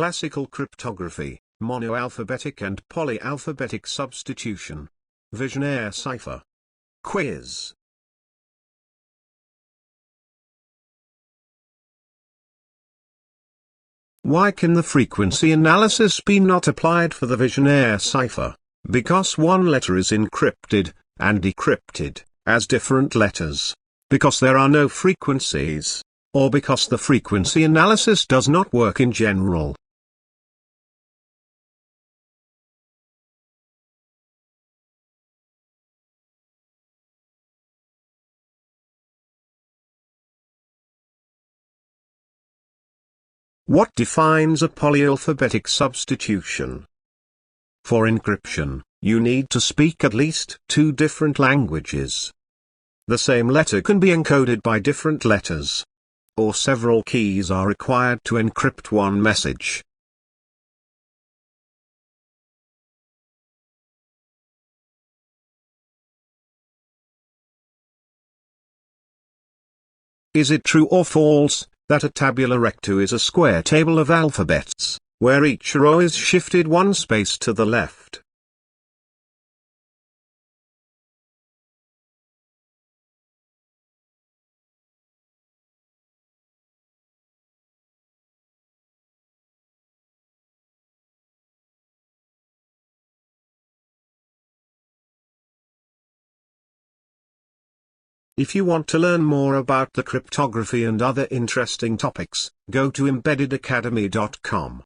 classical cryptography, monoalphabetic and polyalphabetic substitution. Vigenère Cipher Quiz. Why can the frequency analysis be not applied for the Vigenère cipher? Because one letter is encrypted and decrypted as different letters. Because there are no frequencies. Or because the frequency analysis does not work in general. What defines a polyalphabetic substitution? For encryption, you need to speak at least 2 different languages. The same letter can be encoded by different letters. Or several keys are required to encrypt one message. Is it true or false that a tabula recta is a square table of alphabets, where each row is shifted 1 space to the left? If you want to learn more about the cryptography and other interesting topics, go to embeddedacademy.com.